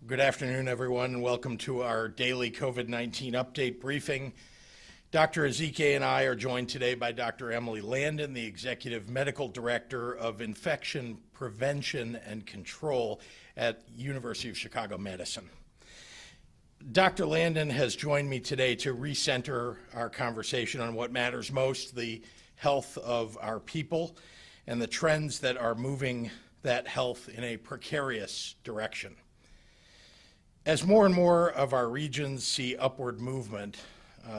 Good afternoon, everyone, and welcome to our daily COVID-19 update briefing. Dr. Ezike and I are joined today by Dr. Emily Landon, the Executive Medical Director of Infection Prevention and Control at University of Chicago Medicine. Dr. Landon has joined me today to recenter our conversation on what matters most, the health of our people and the trends that are moving that health in a precarious direction. As more and more of our regions see upward movement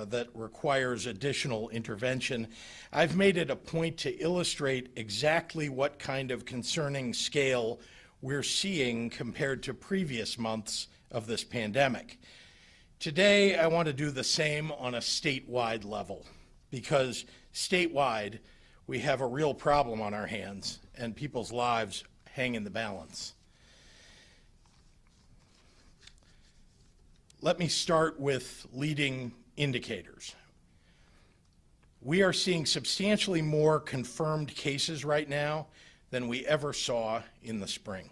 that requires additional intervention, I've made it a point to illustrate exactly what kind of concerning scale we're seeing compared to previous months of this pandemic. Today, I want to do the same on a statewide level, because statewide, we have a real problem on our hands and people's lives hang in the balance. Let me start with leading indicators. We are seeing substantially more confirmed cases right now than we ever saw in the spring.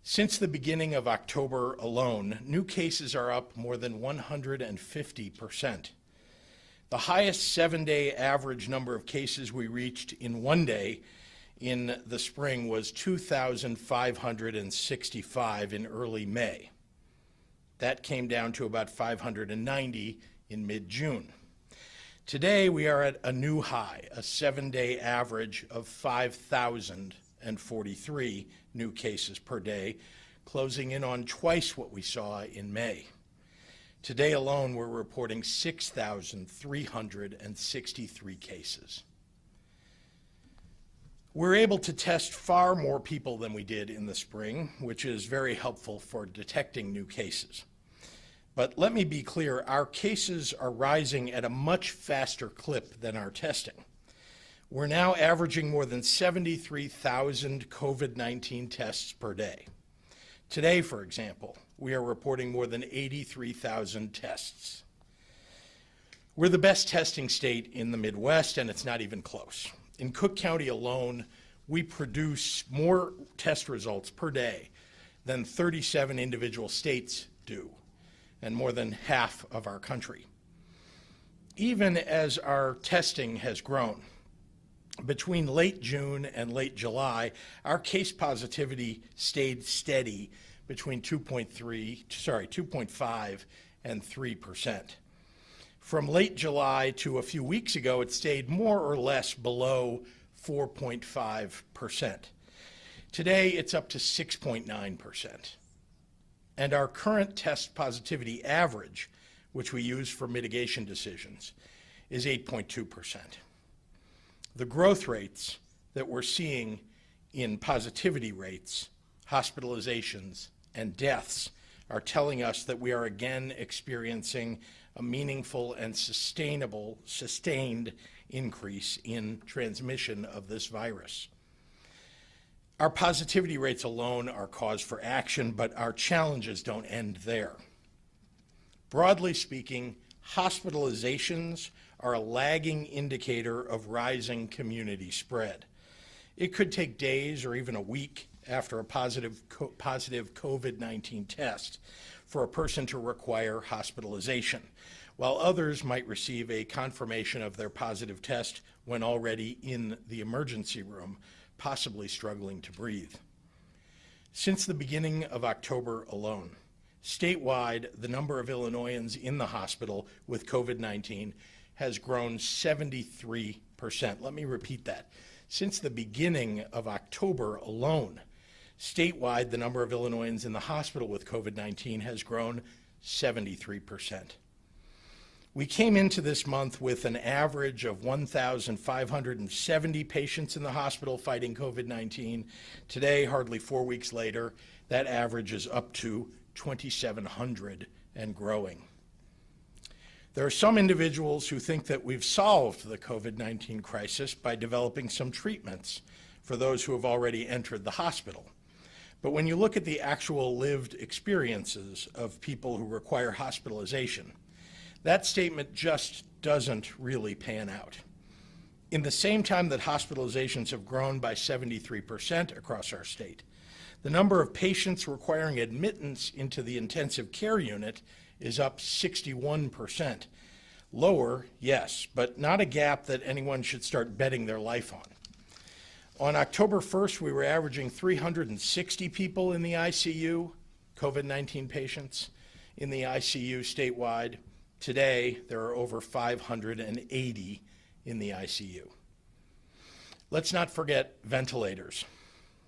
Since the beginning of October alone, new cases are up more than 150%. The highest 7-day average number of cases we reached in one day in the spring was 2,565 in early May. That came down to about 590 in mid-June. Today, we are at a new high, a 7-day average of 5,043 new cases per day, closing in on twice what we saw in May. Today alone, we're reporting 6,363 cases. We're able to test far more people than we did in the spring, which is very helpful for detecting new cases. But let me be clear, our cases are rising at a much faster clip than our testing. We're now averaging more than 73,000 COVID-19 tests per day. Today, for example, we are reporting more than 83,000 tests. We're the best testing state in the Midwest, and it's not even close. In Cook County alone, we produce more test results per day than 37 individual states do, and more than half of our country. Even as our testing has grown, between late June and late July, our case positivity stayed steady between 2.5 and 3%. From late July to a few weeks ago, it stayed more or less below 4.5%. Today, it's up to 6.9%. And our current test positivity average, which we use for mitigation decisions, is 8.2%. The growth rates that we're seeing in positivity rates, hospitalizations, and deaths are telling us that we are again experiencing a meaningful and sustained increase in transmission of this virus. Our positivity rates alone are cause for action, but our challenges don't end there. Broadly speaking, hospitalizations are a lagging indicator of rising community spread. It could take days or even a week after a positive COVID-19 test for a person to require hospitalization, while others might receive a confirmation of their positive test when already in the emergency room, possibly struggling to breathe. Since the beginning of October alone, statewide, the number of Illinoisans in the hospital with COVID-19 has grown 73%. Let me repeat that. Since the beginning of October alone, statewide, the number of Illinoisans in the hospital with COVID-19 has grown 73%. We came into this month with an average of 1,570 patients in the hospital fighting COVID-19. Today, hardly 4 weeks later, that average is up to 2,700 and growing. There are some individuals who think that we've solved the COVID-19 crisis by developing some treatments for those who have already entered the hospital. But when you look at the actual lived experiences of people who require hospitalization, that statement just doesn't really pan out. In the same time that hospitalizations have grown by 73% across our state, the number of patients requiring admittance into the intensive care unit is up 61%. Lower, yes, but not a gap that anyone should start betting their life on. On October 1st, we were averaging 360 people in the ICU, COVID-19 patients in the ICU statewide. Today, there are over 580 in the ICU. Let's not forget ventilators,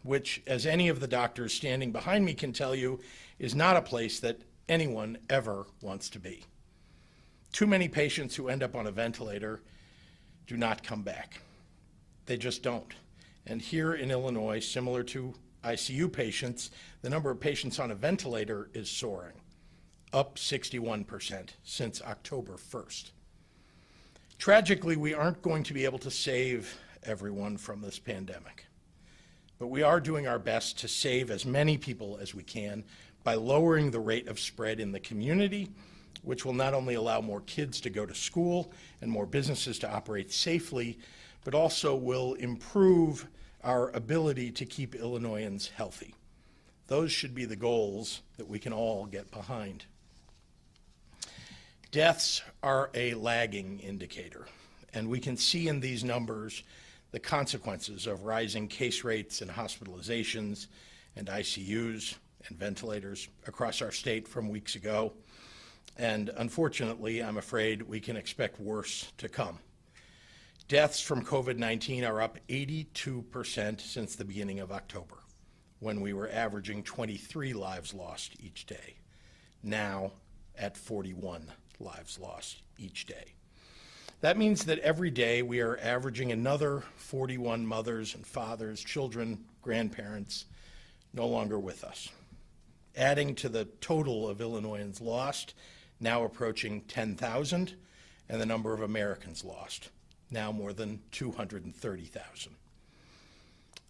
which, as any of the doctors standing behind me can tell you, is not a place that anyone ever wants to be. Too many patients who end up on a ventilator do not come back. They just don't. And here in Illinois, similar to ICU patients, the number of patients on a ventilator is soaring, up 61% since October 1st. Tragically, we aren't going to be able to save everyone from this pandemic, but we are doing our best to save as many people as we can by lowering the rate of spread in the community, which will not only allow more kids to go to school and more businesses to operate safely, but also will improve our ability to keep Illinoisans healthy. Those should be the goals that we can all get behind. Deaths are a lagging indicator, and we can see in these numbers the consequences of rising case rates and hospitalizations and ICUs and ventilators across our state from weeks ago. And unfortunately, I'm afraid we can expect worse to come. Deaths from COVID-19 are up 82% since the beginning of October, when we were averaging 23 lives lost each day, now at 41 lives lost each day. That means that every day we are averaging another 41 mothers and fathers, children, grandparents, no longer with us, adding to the total of Illinoisans lost, now approaching 10,000, and the number of Americans lost, now more than 230,000.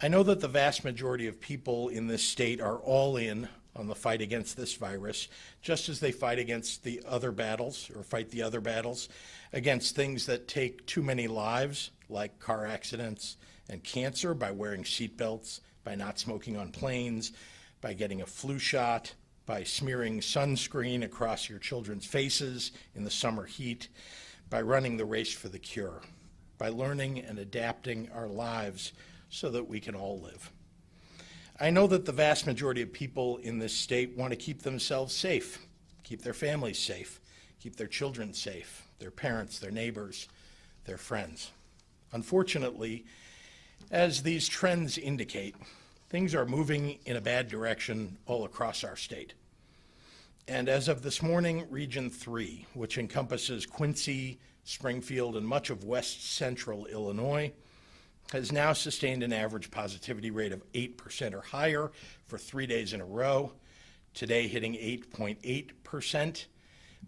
I know that the vast majority of people in this state are all in on the fight against this virus, just as they fight against the other battles, or fight the other battles, against things that take too many lives, like car accidents and cancer, by wearing seatbelts, by not smoking on planes, by getting a flu shot, by smearing sunscreen across your children's faces in the summer heat, by running the race for the cure, by learning and adapting our lives so that we can all live. I know that the vast majority of people in this state want to keep themselves safe, keep their families safe, keep their children safe, their parents, their neighbors, their friends. Unfortunately, as these trends indicate, things are moving in a bad direction all across our state. And as of this morning, Region 3, which encompasses Quincy, Springfield, and much of west central Illinois, has now sustained an average positivity rate of 8% or higher for 3 days in a row, today hitting 8.8%,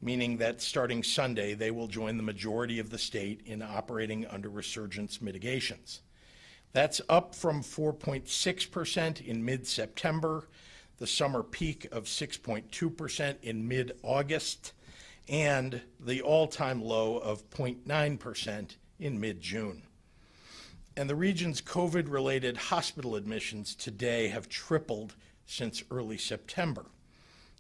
meaning that starting Sunday, they will join the majority of the state in operating under resurgence mitigations. That's up from 4.6% in mid-September, the summer peak of 6.2% in mid-August, and the all-time low of 0.9% in mid-June. And the region's COVID-related hospital admissions today have tripled since early September,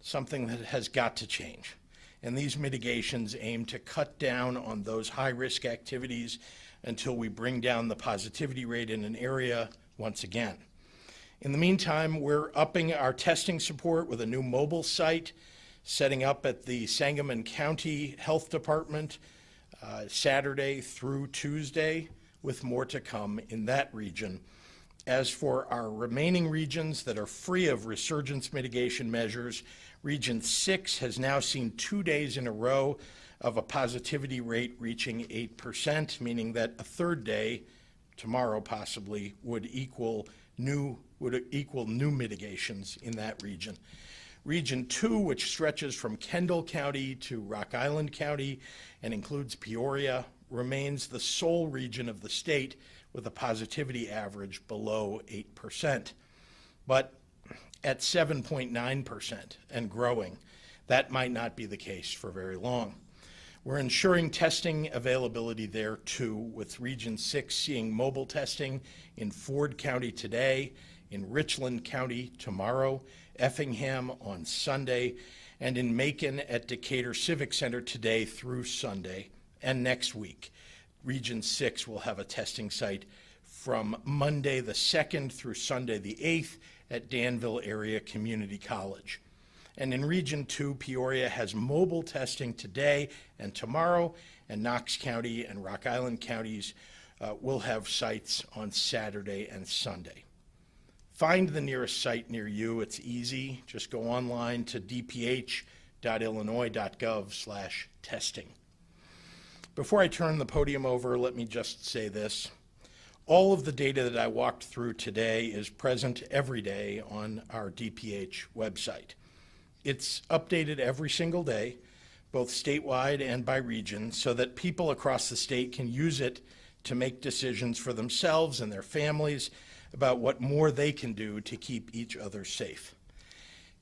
something that has got to change. And these mitigations aim to cut down on those high-risk activities until we bring down the positivity rate in an area once again. In the meantime, we're upping our testing support with a new mobile site, setting up at the Sangamon County Health Department Saturday through Tuesday, with more to come in that region. As for our remaining regions that are free of resurgence mitigation measures, Region 6 has now seen 2 days in a row of a positivity rate reaching 8%, meaning that a third day, tomorrow possibly, would equal new mitigations in that region. Region 2, which stretches from Kendall County to Rock Island County and includes Peoria, remains the sole region of the state with a positivity average below 8%. But at 7.9% and growing, that might not be the case for very long. We're ensuring testing availability there too, with Region 6 seeing mobile testing in Ford County today, in Richland County tomorrow, Effingham on Sunday, and in Macon at Decatur Civic Center today through Sunday, and next week. Region 6 will have a testing site from Monday the 2nd through Sunday the 8th at Danville Area Community College. And in Region 2, Peoria has mobile testing today and tomorrow, and Knox County and Rock Island counties will have sites on Saturday and Sunday. Find the nearest site near you. It's easy. Just go online to dph.illinois.gov/testing. Before I turn the podium over, let me just say this. All of the data that I walked through today is present every day on our DPH website. It's updated every single day, both statewide and by region, so that people across the state can use it to make decisions for themselves and their families about what more they can do to keep each other safe.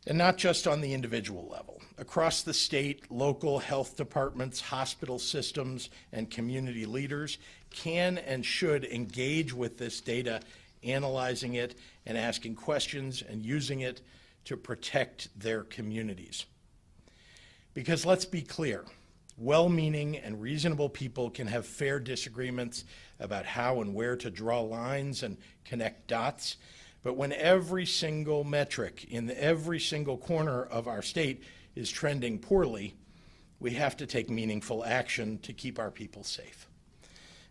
And not just on the individual level. Across the state, local health departments, hospital systems, and community leaders can and should engage with this data, analyzing it and asking questions and using it to protect their communities. Because let's be clear, well-meaning and reasonable people can have fair disagreements about how and where to draw lines and connect dots, but when every single metric in every single corner of our state is trending poorly, we have to take meaningful action to keep our people safe.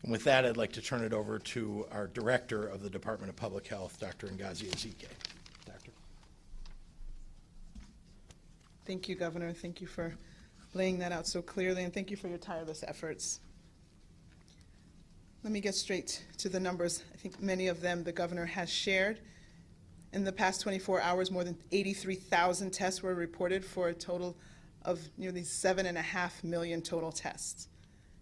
And with that, I'd like to turn it over to our Director of the Department of Public Health, Dr. Ngozi Ezike. Doctor. Thank you, Governor. Thank you for laying that out so clearly, and thank you for your tireless efforts. Let me get straight to the numbers. I think many of them the Governor has shared. In the past 24 hours, more than 83,000 tests were reported for a total of nearly 7.5 million total tests.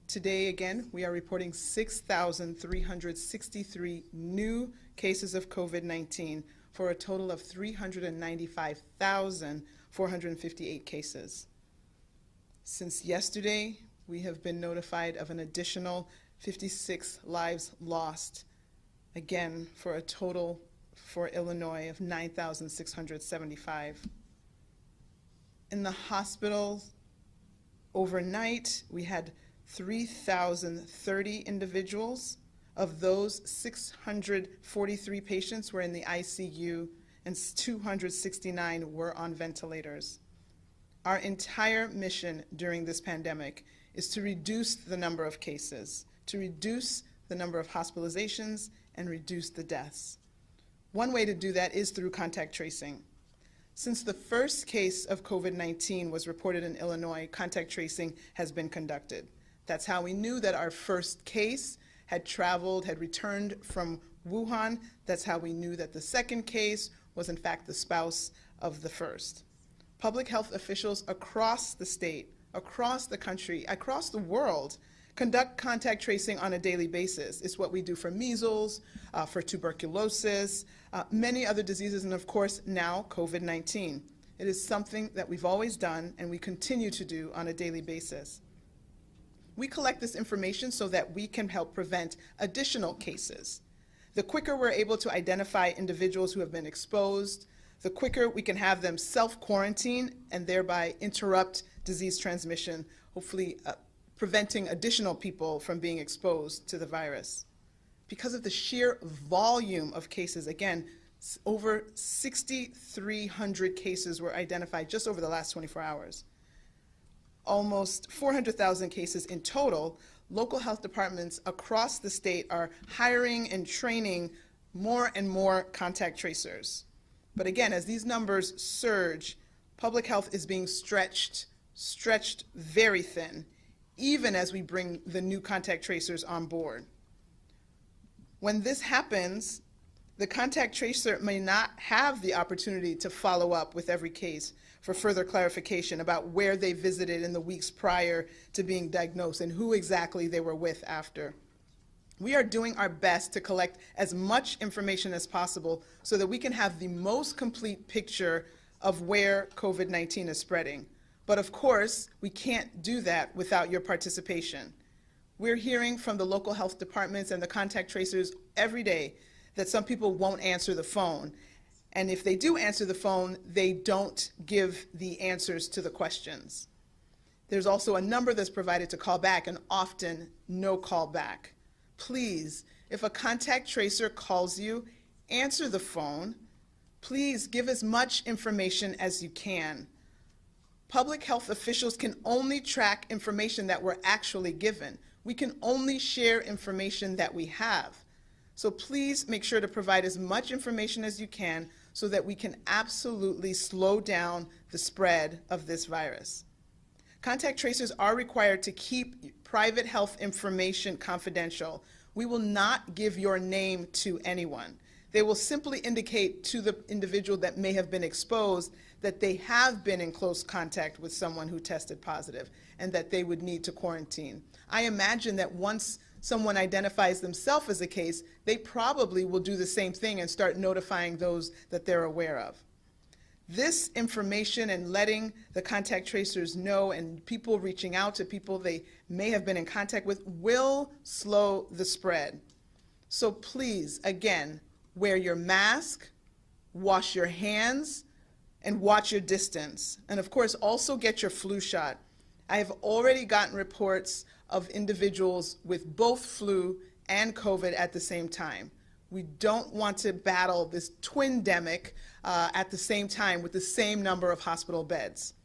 Today, again, we are reporting 6,363 new cases of COVID-19 for a total of 395,458 cases. Since yesterday, we have been notified of an additional 56 lives lost, again, for a total for Illinois of 9,675. In the hospitals, overnight, we had 3,030 individuals. Of those, 643 patients were in the ICU and 269 were on ventilators. Our entire mission during this pandemic is to reduce the number of cases, to reduce the number of hospitalizations, and reduce the deaths. One way to do that is through contact tracing. Since the first case of COVID-19 was reported in Illinois, contact tracing has been conducted. That's how we knew that our first case had traveled, had returned from Wuhan. That's how we knew that the second case was in fact the spouse of the first. Public health officials across the state, across the country, across the world conduct contact tracing on a daily basis. It's what we do for measles, for tuberculosis, many other diseases, and of course now COVID-19. It is something that we've always done and we continue to do on a daily basis. We collect this information so that we can help prevent additional cases. The quicker we're able to identify individuals who have been exposed, the quicker we can have them self-quarantine and thereby interrupt disease transmission, hopefully preventing additional people from being exposed to the virus. Because of the sheer volume of cases, again, over 6,300 cases were identified just over the last 24 hours. Almost 400,000 cases in total. Local health departments across the state are hiring and training more and more contact tracers. But again, as these numbers surge, public health is being stretched very thin, even as we bring the new contact tracers on board. When this happens, the contact tracer may not have the opportunity to follow up with every case for further clarification about where they visited in the weeks prior to being diagnosed and who exactly they were with after. We are doing our best to collect as much information as possible so that we can have the most complete picture of where COVID-19 is spreading. But of course, we can't do that without your participation. We're hearing from the local health departments and the contact tracers every day that some people won't answer the phone. And if they do answer the phone, they don't give the answers to the questions. There's also a number that's provided to call back, and often no call back. Please, if a contact tracer calls you, answer the phone. Please give as much information as you can. Public health officials can only track information that we're actually given. We can only share information that we have. So please make sure to provide as much information as you can so that we can absolutely slow down the spread of this virus. Contact tracers are required to keep private health information confidential. We will not give your name to anyone. They will simply indicate to the individual that may have been exposed that they have been in close contact with someone who tested positive and that they would need to quarantine. I imagine that once someone identifies themselves as a case, they probably will do the same thing and start notifying those that they're aware of. This information and letting the contact tracers know and people reaching out to people they may have been in contact with will slow the spread. So please, again, wear your mask, wash your hands, and watch your distance. And of course, also get your flu shot. I have already gotten reports of individuals with both flu and COVID at the same time. We don't want to battle this twindemic at the same time with the same number of hospital beds.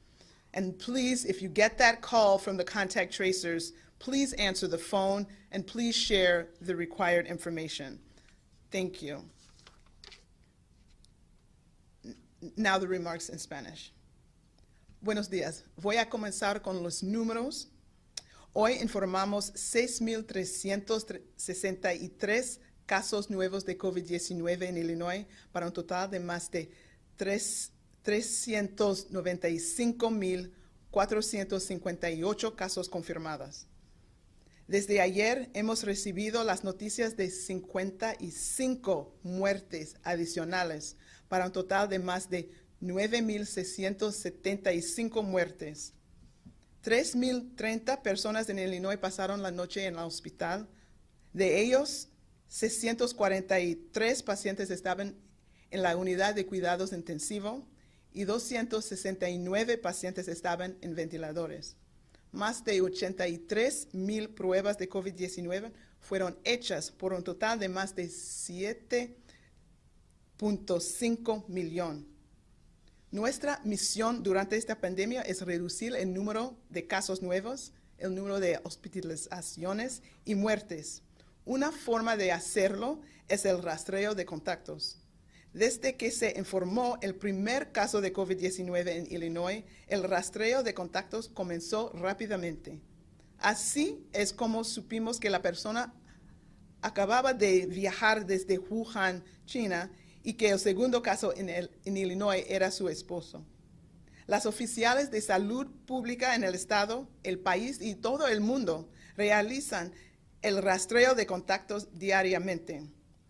And please, if you get that call from the contact tracers, please answer the phone and please share the required information. Thank you. Now the remarks in Spanish. Buenos días. Voy a comenzar con los números. Hoy informamos 6,363 casos nuevos de COVID-19 en Illinois para un total de más de 395,458 casos confirmados. Desde ayer hemos recibido las noticias de 55 muertes adicionales para un total de más de 9,675 muertes. 3,030 personas en Illinois pasaron la noche en el hospital. De ellos, 643 pacientes estaban en la unidad de cuidados intensivos y 269 pacientes estaban en ventiladores. Más de 83,000 pruebas de COVID-19 fueron hechas por un total de más de 7.5 millones. Nuestra misión durante esta pandemia es reducir el número de casos nuevos, el número de hospitalizaciones y muertes. Una forma de hacerlo es el rastreo de contactos. Desde que se informó el primer caso de COVID-19 en Illinois, el rastreo de contactos comenzó rápidamente. Así es como supimos que la persona acababa de viajar desde Wuhan, China, y que el segundo caso en Illinois era su esposo. Las oficiales de salud pública en el estado, el país y todo el mundo realizan el rastreo de contactos diariamente.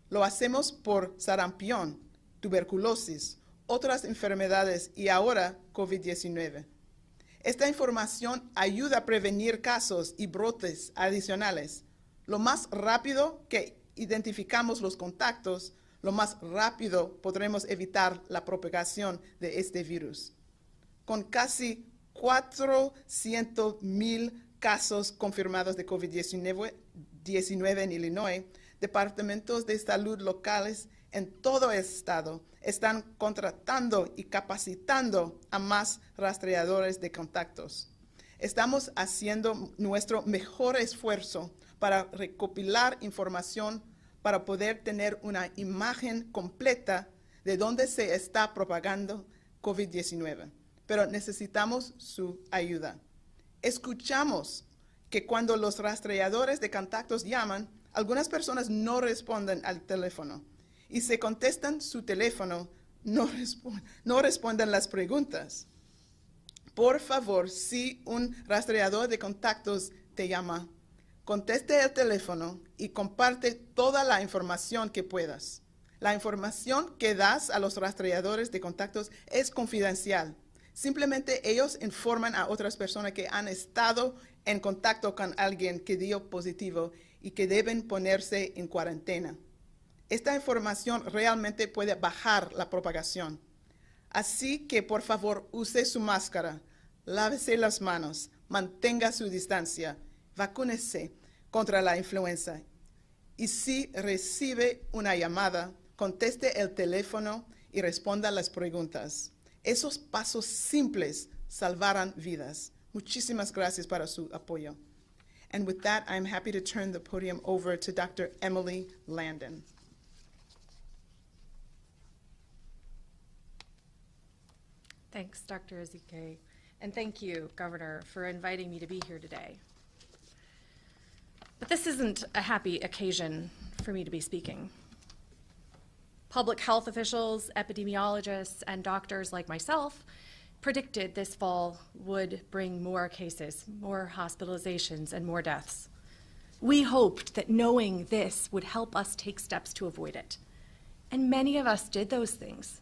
Lo hacemos por sarampión, tuberculosis, otras enfermedades y ahora COVID-19. Esta información ayuda a prevenir casos y brotes adicionales. Lo más rápido que identificamos los contactos, lo más rápido podremos evitar la propagación de este virus. Con casi 400,000 casos confirmados de COVID-19 en Illinois, departamentos de salud locales en todo el estado están contratando y capacitando a más rastreadores de contactos. Estamos haciendo nuestro mejor esfuerzo para recopilar información para poder tener una imagen completa de dónde se está propagando COVID-19. Pero necesitamos su ayuda. Escuchamos que cuando los rastreadores de contactos llaman, algunas personas no responden al teléfono. Y si contestan su teléfono, no responden las preguntas. Por favor, si un rastreador de contactos te llama, conteste el teléfono y comparte toda la información que puedas. La información que das a los rastreadores de contactos es confidencial. Simplemente ellos informan a otras personas que han estado en contacto con alguien que dio positivo y que deben ponerse en cuarentena. Esta información realmente puede bajar la propagación. Así que por favor use su máscara, lávese las manos, mantenga su distancia, vacúnese contra la influenza. Y si recibe una llamada, conteste el teléfono y responda las preguntas. Esos pasos simples salvarán vidas. Muchísimas gracias para su apoyo. And with that, I'm happy to turn the podium over to Dr. Emily Landon. Thanks, Dr. Ezike, and thank you, Governor, for inviting me to be here today. But this isn't a happy occasion for me to be speaking. Public health officials, epidemiologists, and doctors like myself predicted this fall would bring more cases, more hospitalizations, and more deaths. We hoped that knowing this would help us take steps to avoid it. And many of us did those things.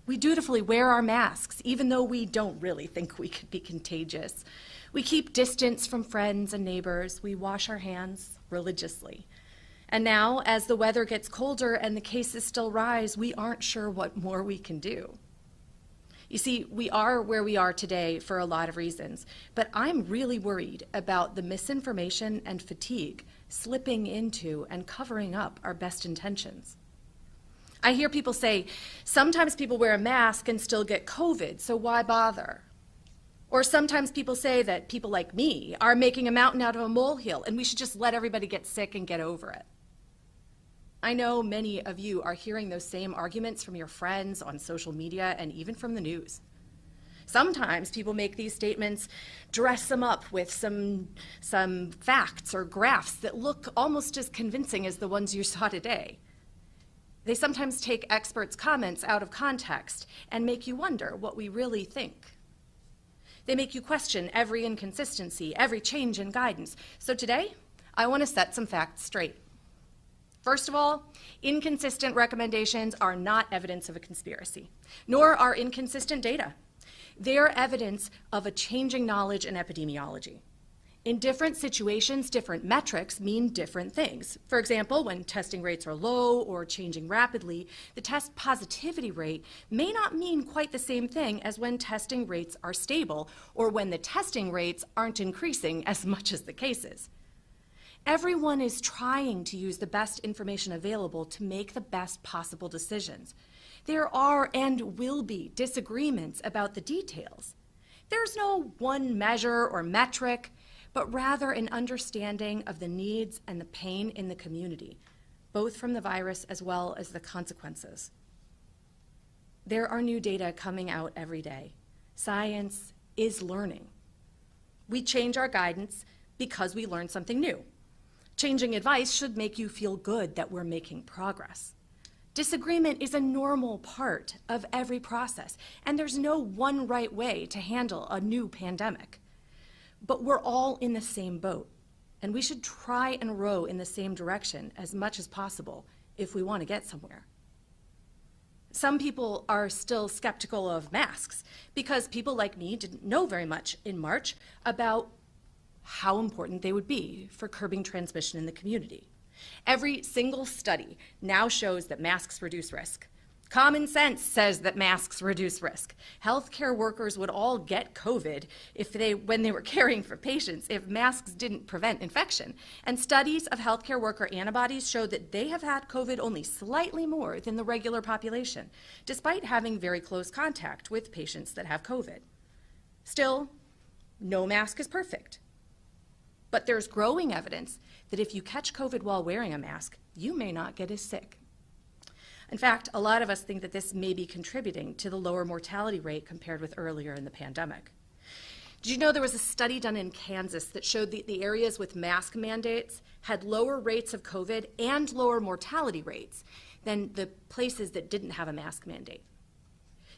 We dutifully wear our masks, even though we don't really think we could be contagious. We keep distance from friends and neighbors. We wash our hands religiously. And now, as the weather gets colder and the cases still rise, we aren't sure what more we can do. You see, we are where we are today for a lot of reasons, but I'm really worried about the misinformation and fatigue slipping into and covering up our best intentions. I hear people say, sometimes people wear a mask and still get COVID, so why bother? Or sometimes people say that people like me are making a mountain out of a molehill and we should just let everybody get sick and get over it. I know many of you are hearing those same arguments from your friends on social media and even from the news. Sometimes people make these statements, dress them up with some facts or graphs that look almost as convincing as the ones you saw today. They sometimes take experts' comments out of context and make you wonder what we really think. They make you question every inconsistency, every change in guidance. So today, I want to set some facts straight. First of all, inconsistent recommendations are not evidence of a conspiracy, nor are inconsistent data. They're evidence of a changing knowledge in epidemiology. In different situations, different metrics mean different things. For example, when testing rates are low or changing rapidly, the test positivity rate may not mean quite the same thing as when testing rates are stable or when the testing rates aren't increasing as much as the cases. Everyone is trying to use the best information available to make the best possible decisions. There are and will be disagreements about the details. There's no one measure or metric, but rather an understanding of the needs and the pain in the community, both from the virus as well as the consequences. There are new data coming out every day. Science is learning. We change our guidance because we learn something new. Changing advice should make you feel good that we're making progress. Disagreement is a normal part of every process, and there's no one right way to handle a new pandemic. But we're all in the same boat, and we should try and row in the same direction as much as possible if we want to get somewhere. Some people are still skeptical of masks because people like me didn't know very much in March about how important they would be for curbing transmission in the community. Every single study now shows that masks reduce risk. Common sense says that masks reduce risk. Healthcare workers would all get COVID when they were caring for patients if masks didn't prevent infection. And studies of healthcare worker antibodies show that they have had COVID only slightly more than the regular population, despite having very close contact with patients that have COVID. Still, no mask is perfect. But there's growing evidence that if you catch COVID while wearing a mask, you may not get as sick. In fact, a lot of us think that this may be contributing to the lower mortality rate compared with earlier in the pandemic. Did you know there was a study done in Kansas that showed that the areas with mask mandates had lower rates of COVID and lower mortality rates than the places that didn't have a mask mandate?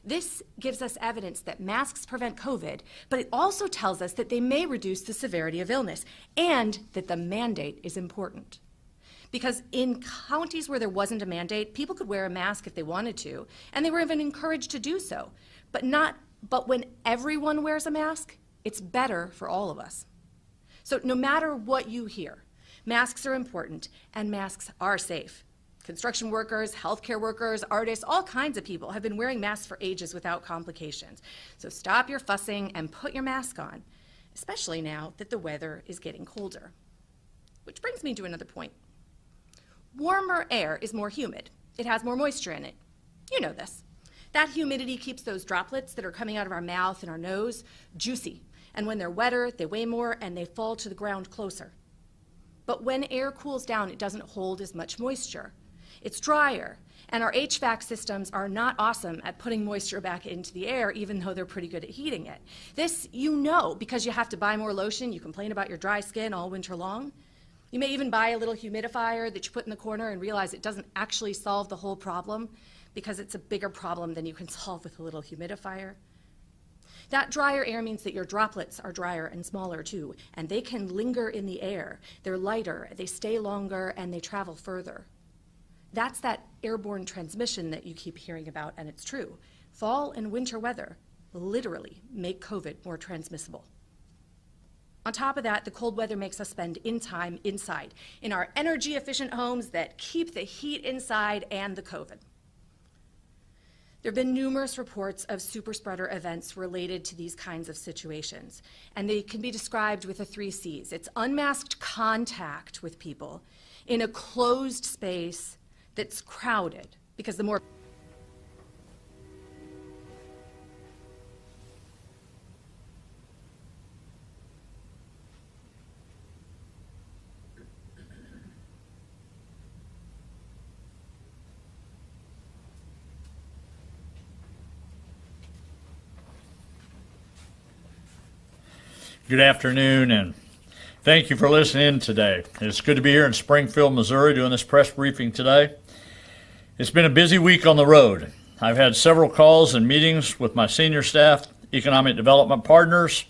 This gives us evidence that masks prevent COVID, but it also tells us that they may reduce the severity of illness and that the mandate is important. Because in counties where there wasn't a mandate, people could wear a mask if they wanted to, and they were even encouraged to do so, but not But when everyone wears a mask, it's better for all of us. So no matter what you hear, masks are important and masks are safe. Construction workers, healthcare workers, artists, all kinds of people have been wearing masks for ages without complications. So stop your fussing and put your mask on, especially now that the weather is getting colder. Which brings me to another point. Warmer air is more humid. It has more moisture in it. You know this. That humidity keeps those droplets that are coming out of our mouth and our nose juicy. And when they're wetter, they weigh more and they fall to the ground closer. But when air cools down, it doesn't hold as much moisture. It's drier, and our HVAC systems are not awesome at putting moisture back into the air, even though they're pretty good at heating it. This you know because you have to buy more lotion. You complain about your dry skin all winter long. You may even buy a little humidifier that you put in the corner and realize it doesn't actually solve the whole problem because it's a bigger problem than you can solve with a little humidifier. That drier air means that your droplets are drier and smaller too, and they can linger in the air. They're lighter, they stay longer, and they travel further. That's that airborne transmission that you keep hearing about, and it's true. Fall and winter weather literally make COVID more transmissible. On top of that, the cold weather makes us spend time inside, in our energy-efficient homes that keep the heat inside and the COVID. There have been numerous reports of super spreader events related to these kinds of situations, and they can be described with the 3 C's. It's unmasked contact with people in a closed space that's crowded, because the more Good afternoon, and thank you for listening today. It's good to be here in Springfield, Missouri, doing this press briefing today. It's been a busy week on the road. I've had several calls and meetings with my senior staff, economic development partners,